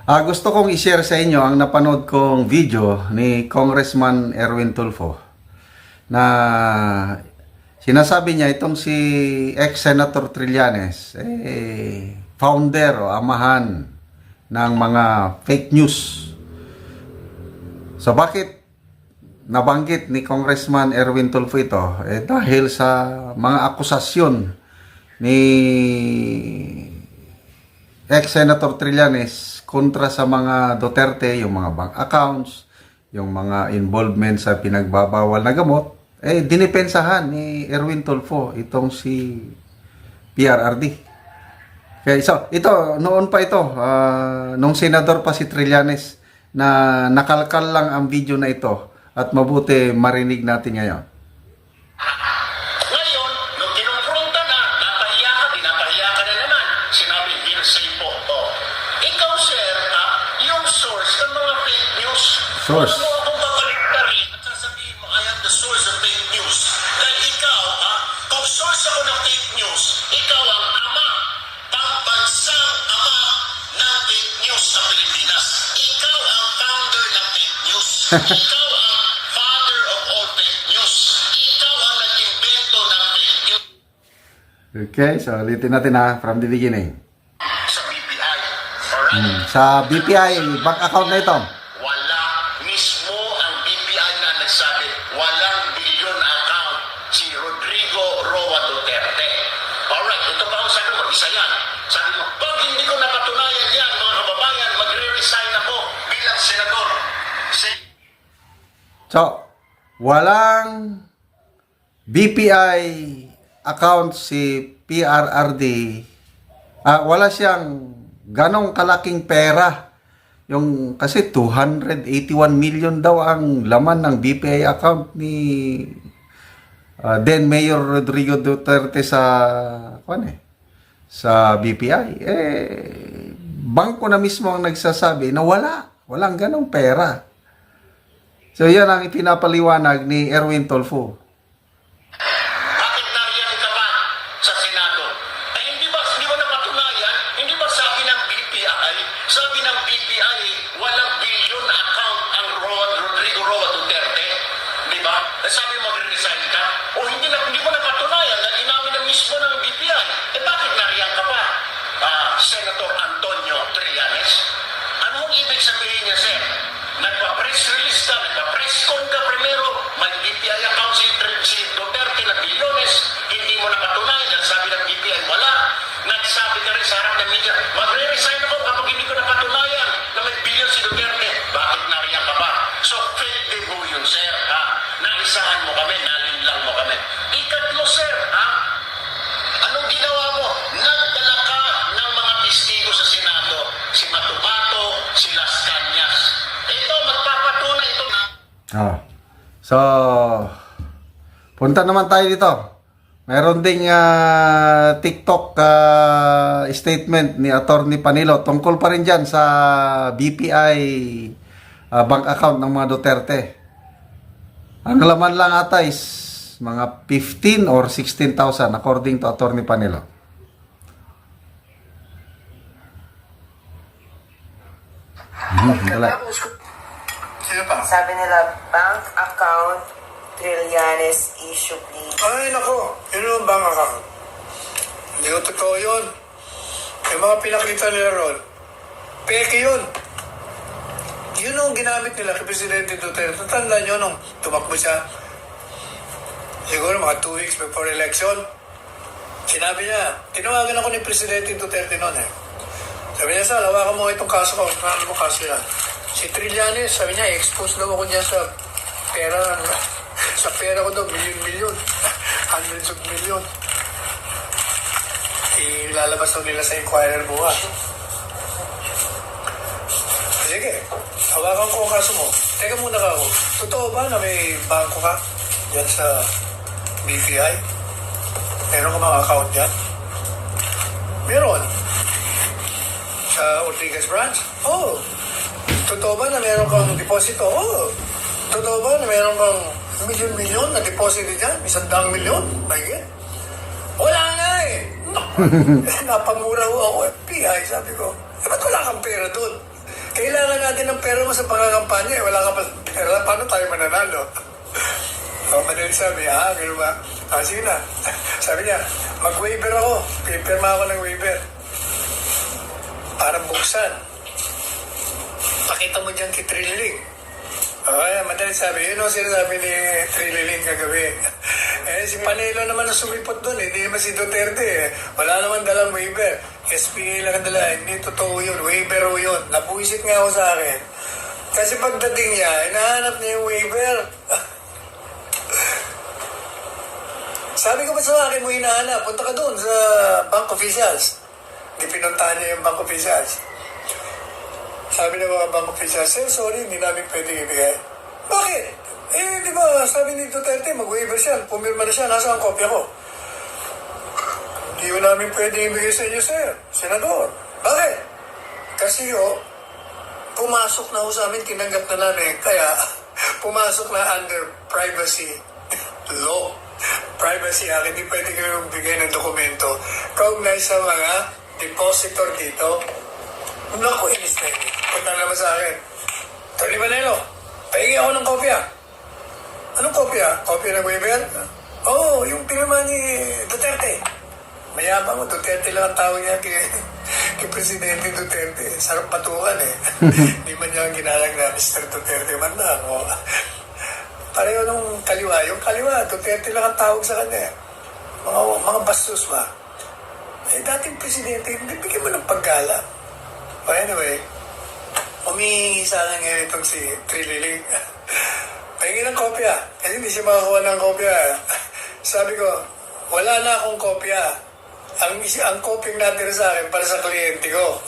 Gusto kong i-share sa inyo ang napanood kong video ni Congressman Erwin Tulfo na sinasabi niya itong si ex-Senator Trillanes, founder o amahan ng mga fake news. So bakit nabanggit ni Congressman Erwin Tulfo ito? Dahil sa mga akusasyon ni ex-Senator Trillanes kontra sa mga Duterte, yung mga bank accounts, yung mga involvement sa pinagbabawal na gamot, dinipensahan ni Erwin Tulfo itong si PRRD. Okay, so ito, noon pa ito, nung senador pa si Trillanes, na nakalkal lang ang video na ito at mabuti marinig natin ngayon. Ngayon, nung kinumpronta na, pinapahiya ka na naman. Sinabi, hearsay po. Ikaw, sir, yung source ng mga fake news. Source. Huwag mo akong babaliktarin at sasabihin mo, I am the source of fake news. Dahil ikaw, kung source ako ng fake news, ikaw ang ama, pambansang ama ng fake news sa Pilipinas. Ikaw ang founder ng fake news. Ikaw ang father of all fake news. Ikaw ang nag-invento ng fake news. Okay, so ulitin natin from the beginning. Sa BPI. Alright? Sa BPI, bank account na ito. Wala. Mismo ang BPI na nagsabi, walang billion account si Rodrigo Roa Duterte. Alright, ito ba ang sabi mo? Isa yan. Sabi mo, pag hindi ko napatunayan yan, mga kababayan, magre-resign ako bilang senador. So, walang BPI account si PRRD. Wala siyang ganong kalaking pera. Yung kasi 281 million daw ang laman ng BPI account ni then Mayor Rodrigo Duterte sa BPI. Bangko na mismo ang nagsasabi na walang ganong pera. So yan ang ipinapaliwanag ni Erwin Tulfo. Bakit nariyan ka pa sa Senado? Hindi mo napatunayan? Hindi ba sabi ng BPI, walang billion account ang Rodrigo Roa Duterte? Di ba? Sabi mo, mag-resign ka? O hindi mo napatunayan na inamin na mismo ng BPI? Bakit nariyan ka pa? Senator Antonio Trillanes? Anong ibig sabihin niya, sir? Nagpa-press release ka, nagpa-press con ka primero, may BPI account si Duterte na bilyones, hindi mo napatunayan, ang sabi ng BPI, wala. Nagsabi ka rin sa harap ng media, magre-resign ako kapag hindi ko napatunayan na may bilyon si Duterte. Bakit nariyan ka ba? So, fake demo yun, sir, Naisahan mo kami, nalinlang mo kami. Ikatlo, sir, Anong ginawa mo? Nagdala ka ng mga testigo sa Senado, si Matubato, si Las Cañas. Ito, magpapatunay ito na. So, punta naman tayo dito. Mayroon ding TikTok statement ni Attorney Panilo tungkol pa rin dyan sa BPI bank account ng mga Duterte. Ang laman lang ata is mga 15 or 16,000 according to Attorney Panilo. Sabi nila, bank account, Trillanes issue plea. Ay, nako. Yun yung bank account. Hindi ko totoo yun. Yung mga pinakita nila ron, peke yun. Yun ang ginamit nila kay Presidente Duterte. Tandaan nyo nung tumakbo siya. Siguro mga 2 weeks before election. Sinabi niya, tinawagan ako ni Presidente Duterte noon Sabi niya, Sal, hawakan mo itong kaso ko. Ano mo kaso yan? Si Trillanes, sabi niya, expose daw ako niya sa pera. Sa pera ko daw, milyon-milyon. Hundreds of million. Ilalabas daw nila sa Inquirer bukas. Sige, hawakan ko ang kaso mo. Teka muna ka ako. Totoo ba na may bangko ka dyan sa BPI? Meron ka mga account dyan? Meron. Sa Ortigas branch? Oo. Totoo ba na meron kang deposito? Oo. Totoo ba na meron kang milyon-milyon na deposito dyan? 100 milyon? Ay, wala nga Napamura ho ako, FBI, sabi ko. Ba't wala kang pera doon? natin ang pera mo sa pangakampanya, wala ka pa pera, paano tayo mananalo? Madali sabi, gano'n ba? Sige na. Sabi niya, mag-waiver ako. Pipirma ako ng waiver. Para buksan. Pakita mo dyan kay Trililing. Madali sabi, yun ang sinasabi ni Trililing kagabi. Si Panelo naman ang sumipot doon, hindi naman si Duterte. Wala naman dalang waiver. SPA lang ang dala, hindi totoo yun. Waiver o yun. Nabuisit nga ako sa akin. Kasi pagdating niya, hinahanap niya yung waiver. Sabi ko ba sa akin mo hinahanap? Punta ka doon sa bank officials. Hindi pinuntahan niya yung bank officials. Sabi ng mga bank officials, sir, sorry, hindi namin pwedeng ibigay. Bakit? Di ba, sabi ni Duterte, mag-waiver siya, pumirma na siya, nasa ang kopya ko. Hindi ko namin pwedeng ibigay sa inyo, sir, senador. Bakit? Kasi pumasok na ho sa amin, tinanggap na namin, kaya pumasok na under privacy law. Privacy Act, hindi pwede kayong bigay ng dokumento kaugnay sa mga depositor dito. Naku, inis na yun. Punta naman sa akin. Tony Manelo, pahingi ako ng kopya. Anong kopya? Kopya ng waiver? Yung pinirma ni Duterte. Mayabang mo, Duterte lang ang tawag niya kay Presidente Duterte. Sarap patukan Hindi man niya ang ginalang na Mr. Duterte man lang. Pareho nung kaliwa. Yung kaliwa, Duterte lang ang tawag sa kanya. Mga bastos ba? Dating presidente, hindi bigyan mo ng paggala. Anyway, humihingi sa akin ngayon itong si Trililing. Pahingi ng kopya. Kasi hindi siya makakuha ng kopya. Sabi ko, wala na akong kopya. Ang kopyang natira sa akin para sa kliyente ko.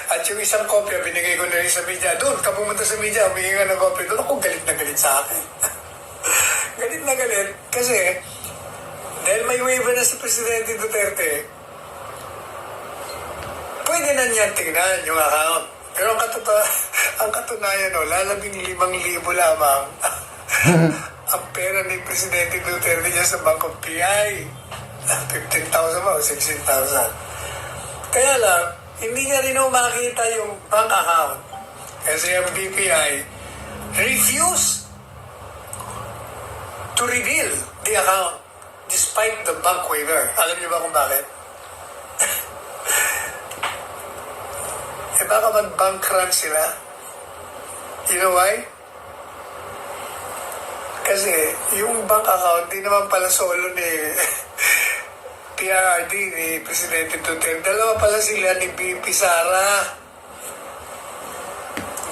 At yung isang kopya, binigay ko na rin sa media. Doon, ka pumunta sa media, humingi ka ng kopya. Doon ako galit na galit sa akin. Galit na galit. Kasi, dahil may waiver na si Presidente Duterte, pwede na niyan tingnan yung account. Pero ang katunayan, lalabing 5,000 lamang ang pera ni Presidente Duterte niya sa Bank of PI. 15,000 ba o 16,000? Kaya lang, hindi niya rin makita yung bank account. Kasi ang BPI refused to reveal the account despite the bank waiver. Alam niyo ba kung bakit? Baka mag-bank run sila. You know why? Kasi yung bank account, di naman pala solo ni PRRD, ni Presidente Duterte. Dalawa pala sila ni BP Sara.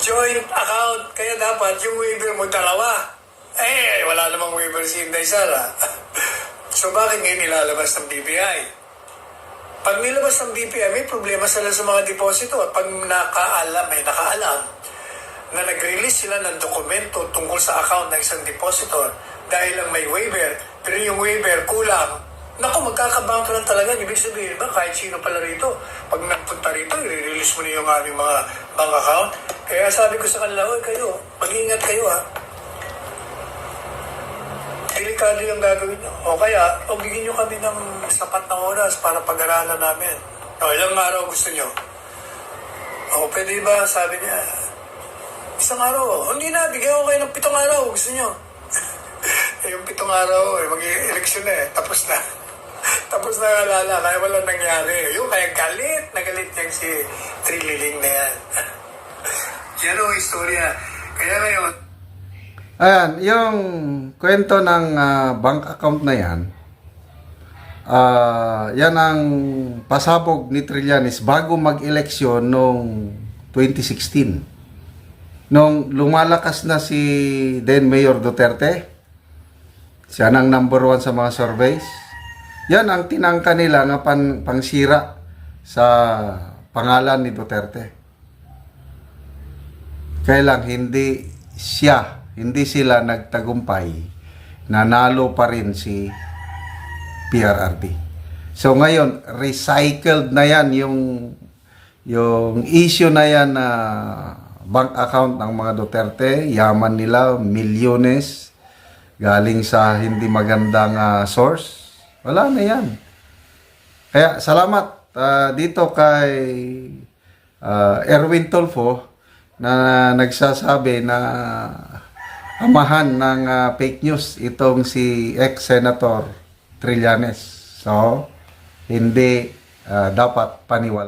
Joint account. Kaya dapat yung waiver mo dalawa. Wala namang waiver si Inday Sara. So bakit ngayon nilalabas ng BPI? Pag nilabas ng BPI, may problema sila sa mga deposito. At pag may nakaalam na nag-release sila ng dokumento tungkol sa account ng isang depositor dahil lang may waiver, pero yung waiver kulang, naku, magkakabank lang talaga. Ibig sabihin ba, kahit sino pala rito, pag nagpunta rito, i-release mo na yung aming mga bank account. Kaya sabi ko sa kanila, kayo, mag-ingat kayo delikado yung gagawin nyo. O kaya, bigyan nyo kami ng sapat na oras para pag-aralan namin. Ilang araw gusto nyo? Pwede ba? Sabi niya, isang araw. Hindi na, bigyan ko kayo ng 7 araw. Gusto nyo? Yung 7 araw, mag-eleksyon tapos na. Tapos na alala, kaya walang nangyari. Yung kaya galit niyang si Trililing na yan. Yan ang istorya. Kaya ngayon, Ayan, yung kwento ng bank account na yan, yan ang pasabog ni Trillanes bago mag-eleksyon noong 2016. Nung lumalakas na si then Mayor Duterte, siya nang number 1 sa mga surveys, yan ang tinangka nila na pangsira sa pangalan ni Duterte. Kaya lang, hindi sila nagtagumpay, nanalo pa rin si PRRD. So ngayon, recycled na yan yung issue na yan na bank account ng mga Duterte, yaman nila, milyones, galing sa hindi magandang source. Wala na yan. Kaya salamat dito kay Erwin Tulfo, na nagsasabi na amahan ng fake news itong si ex-senator Trillanes. So, hindi dapat paniwala.